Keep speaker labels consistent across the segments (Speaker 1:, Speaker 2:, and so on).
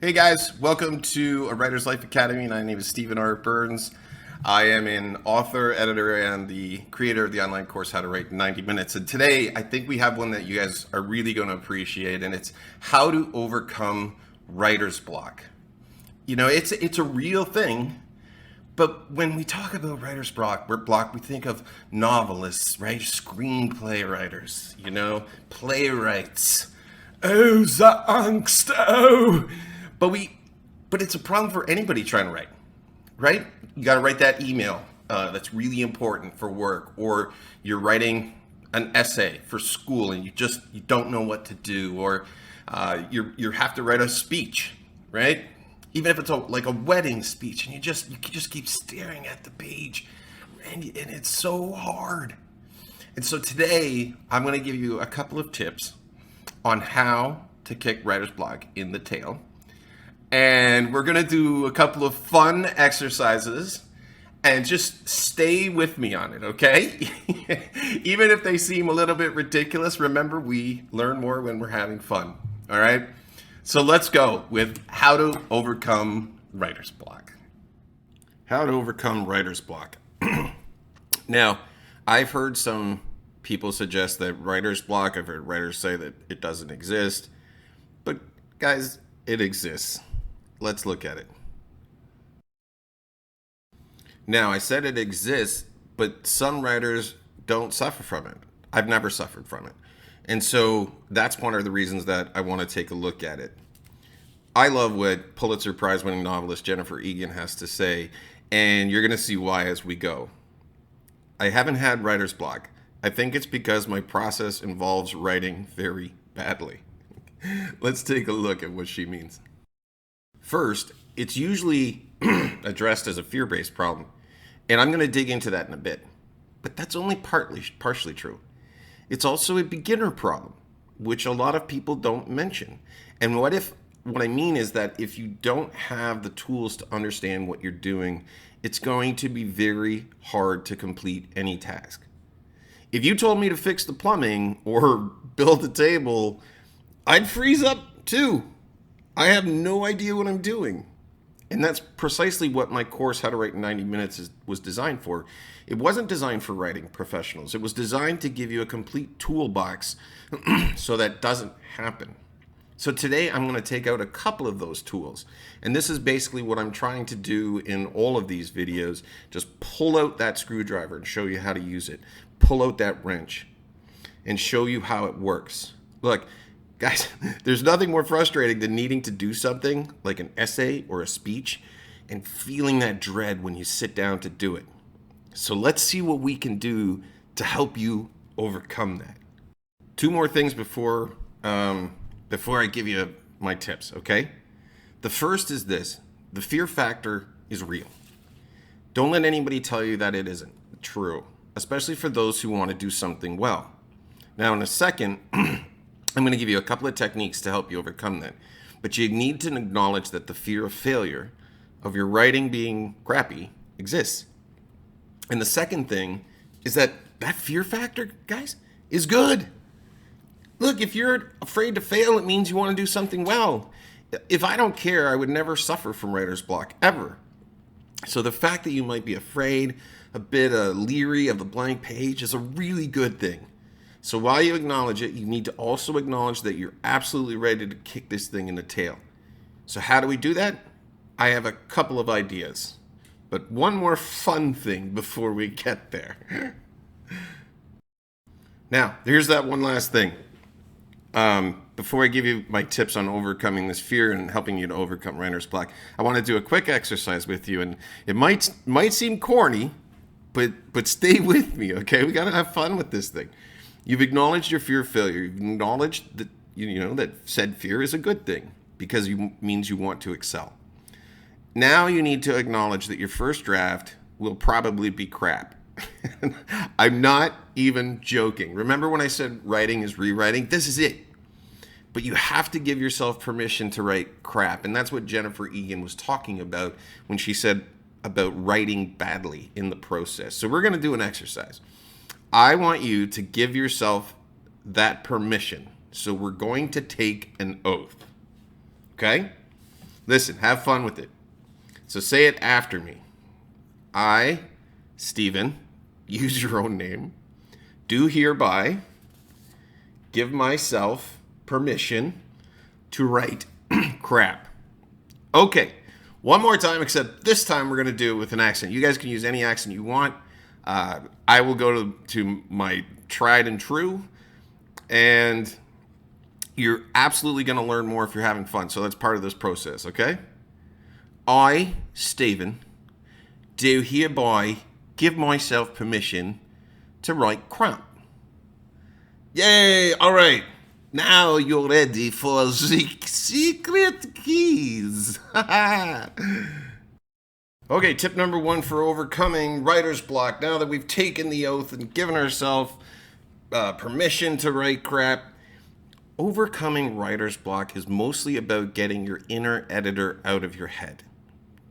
Speaker 1: Hey guys, welcome to A Writer's Life Academy. My name is Stephen R. Burns. I am an author, editor, and the creator of the online course How to Write in 90 Minutes. And today I think we have one that you guys are really going to appreciate, and it's how to overcome writer's block. You know, it's a real thing, but when we talk about writer's block, we think of novelists, right? Screenplay writers, playwrights. Oh, the angst, oh. But but it's a problem for anybody trying to write, right? You got to write that email that's really important for work, or you're writing an essay for school and you don't know what to do, or you have to write a speech, right? Even if it's like a wedding speech, and you just keep staring at the page, and it's so hard. And so today I'm going to give you a couple of tips on how to kick writer's block in the tail. And we're going to do a couple of fun exercises and just stay with me on it, okay? Even if they seem a little bit ridiculous, remember we learn more when we're having fun, all right? So let's go with how to overcome writer's block. How to overcome writer's block. Now, I've heard some people suggest that writer's block, I've heard writers say that it doesn't exist, but guys, it exists. Let's look at it. Now, I said it exists, but some writers don't suffer from it. I've never suffered from it. And so that's one of the reasons that I want to take a look at it. I love what Pulitzer Prize winning novelist Jennifer Egan has to say, and you're going to see why as we go. I haven't had writer's block. I think it's because my process involves writing very badly. Let's take a look at what she means. First, it's usually addressed as a fear-based problem, and I'm going to dig into that in a bit. But that's only partially true. It's also a beginner problem, which a lot of people don't mention. And what I mean is that if you don't have the tools to understand what you're doing, it's going to be very hard to complete any task. If you told me to fix the plumbing or build a table, I'd freeze up too. I have no idea what I'm doing. And that's precisely what my course, How to Write in 90 Minutes, was designed for. It wasn't designed for writing professionals. It was designed to give you a complete toolbox so that doesn't happen. So today I'm going to take out a couple of those tools. And this is basically what I'm trying to do in all of these videos. Just pull out that screwdriver and show you how to use it. Pull out that wrench and show you how it works. Look, guys, there's nothing more frustrating than needing to do something like an essay or a speech and feeling that dread when you sit down to do it. So let's see what we can do to help you overcome that. Two more things before I give you my tips, okay? The first is this: the fear factor is real. Don't let anybody tell you that it isn't true, especially for those who want to do something well. Now, in a second, I'm going to give you a couple of techniques to help you overcome that. But you need to acknowledge that the fear of failure, of your writing being crappy, exists. And the second thing is that fear factor, guys, is good. Look, if you're afraid to fail, it means you want to do something well. If I don't care, I would never suffer from writer's block, ever. So the fact that you might be afraid, a bit leery of the blank page, is a really good thing. So while you acknowledge it, you need to also acknowledge that you're absolutely ready to kick this thing in the tail. So how do we do that? I have a couple of ideas. But one more fun thing before we get there. Now, here's that one last thing. Before I give you my tips on overcoming this fear and helping you to overcome writer's block, I want to do a quick exercise with you. And it might seem corny, but stay with me, okay? We got to have fun with this thing. You've acknowledged your fear of failure. You've acknowledged that that said fear is a good thing because it means you want to excel. Now you need to acknowledge that your first draft will probably be crap. I'm not even joking. Remember when I said writing is rewriting? This is it. But you have to give yourself permission to write crap. And that's what Jennifer Egan was talking about when she said about writing badly in the process. So we're going to do an exercise. I want you to give yourself that permission. So we're going to take an oath. Okay? Listen, have fun with it. So say it after me. I, Stephen, use your own name, do hereby give myself permission to write crap. Okay, one more time, except this time we're going to do it with an accent. You guys can use any accent you want. I will go to my tried and true, and you're absolutely going to learn more if you're having fun. So that's part of this process, okay? I, Stephen, do hereby give myself permission to write crap. Yay! All right. Now you're ready for the secret keys. Okay, tip number 1 for overcoming writer's block. Now that we've taken the oath and given ourselves permission to write crap, overcoming writer's block is mostly about getting your inner editor out of your head.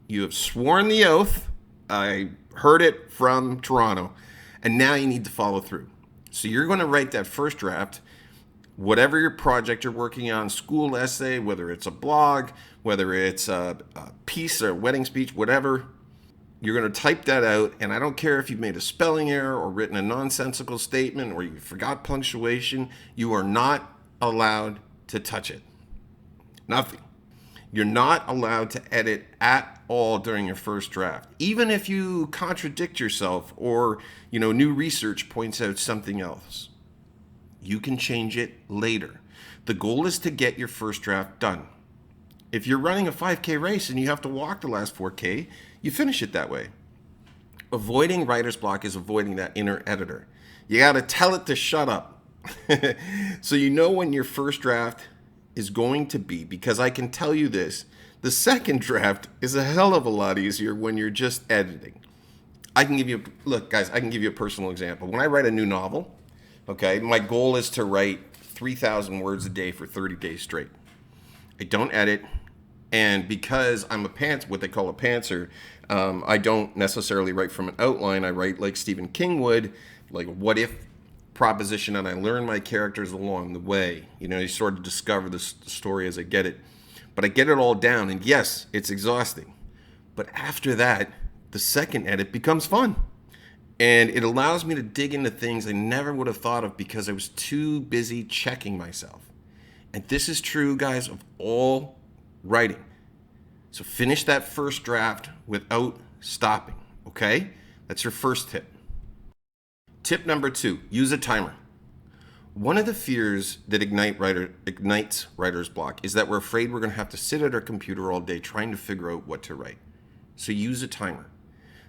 Speaker 1: You have sworn the oath. I heard it from Toronto. And now you need to follow through. So you're going to write that first draft, whatever your project you're working on, school essay, whether it's a blog, whether it's a piece or a wedding speech, whatever, you're going to type that out. And I don't care if you've made a spelling error or written a nonsensical statement or you forgot punctuation, you are not allowed to touch it. Nothing. You're not allowed to edit at all during your first draft. Even if you contradict yourself or, new research points out something else. You can change it later. The goal is to get your first draft done. If you're running a 5K race and you have to walk the last 4K, you finish it that way. Avoiding writer's block is avoiding that inner editor. You got to tell it to shut up. So you know when your first draft is going to be, because I can tell you this, the second draft is a hell of a lot easier when you're just editing. I can give you a personal example. When I write a new novel, okay, my goal is to write 3,000 words a day for 30 days straight. I don't edit, and because I'm what they call a pantser, I don't necessarily write from an outline. I write like Stephen King would, like what if proposition, and I learn my characters along the way. You sort of discover the story as I get it. But I get it all down, and yes, it's exhausting. But after that, the second edit becomes fun. And it allows me to dig into things I never would have thought of because I was too busy checking myself. And this is true, guys, of all writing. So finish that first draft without stopping, okay? That's your first tip. Tip number 2, use a timer. One of the fears that ignites writer's block is that we're afraid we're going to have to sit at our computer all day trying to figure out what to write. So use a timer.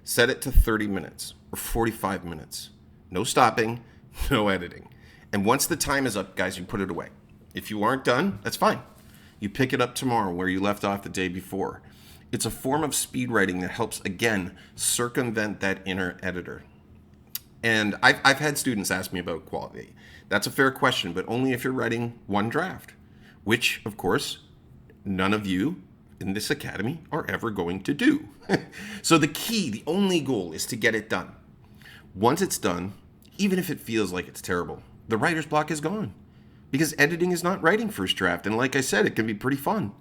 Speaker 1: Set it to 30 minutes or 45 minutes. No stopping, no editing. And once the time is up, guys, you put it away. If you aren't done, that's fine. You pick it up tomorrow where you left off the day before. It's a form of speed writing that helps, again, circumvent that inner editor. And I've had students ask me about quality. That's a fair question, but only if you're writing one draft, which, of course, none of you in this academy are ever going to do. So the only goal is to get it done. Once it's done, even if it feels like it's terrible, the writer's block is gone. Because editing is not writing first draft, and like I said, it can be pretty fun.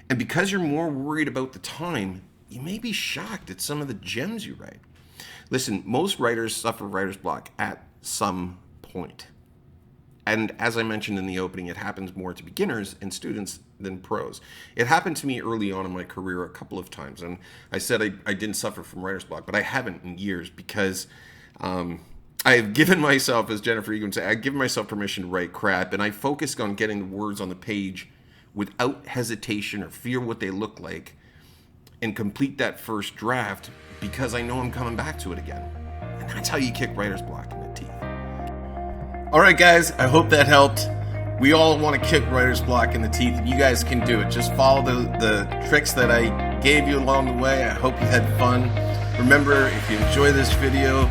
Speaker 1: And because you're more worried about the time, you may be shocked at some of the gems you write. Listen, most writers suffer writer's block at some point. And as I mentioned in the opening, it happens more to beginners and students than pros. It happened to me early on in my career a couple of times. And I said I didn't suffer from writer's block, but I haven't in years because I've given myself, as Jennifer Egan would say, I've given myself permission to write crap. And I focused on getting the words on the page without hesitation or fear what they look like and complete that first draft because I know I'm coming back to it again. And that's how you kick writer's block in the teeth. All right, guys, I hope that helped. We all want to kick writer's block in the teeth, and you guys can do it. Just follow the tricks that I gave you along the way. I hope you had fun. Remember, if you enjoy this video,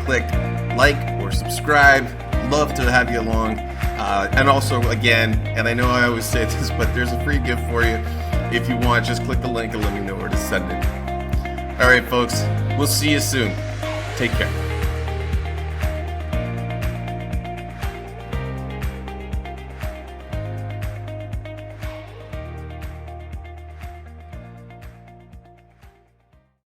Speaker 1: click like or subscribe. Love to have you along. And also, again, and I know I always say this, but there's a free gift for you. If you want, just click the link and let me know where to send it. All right, folks, we'll see you soon. Take care.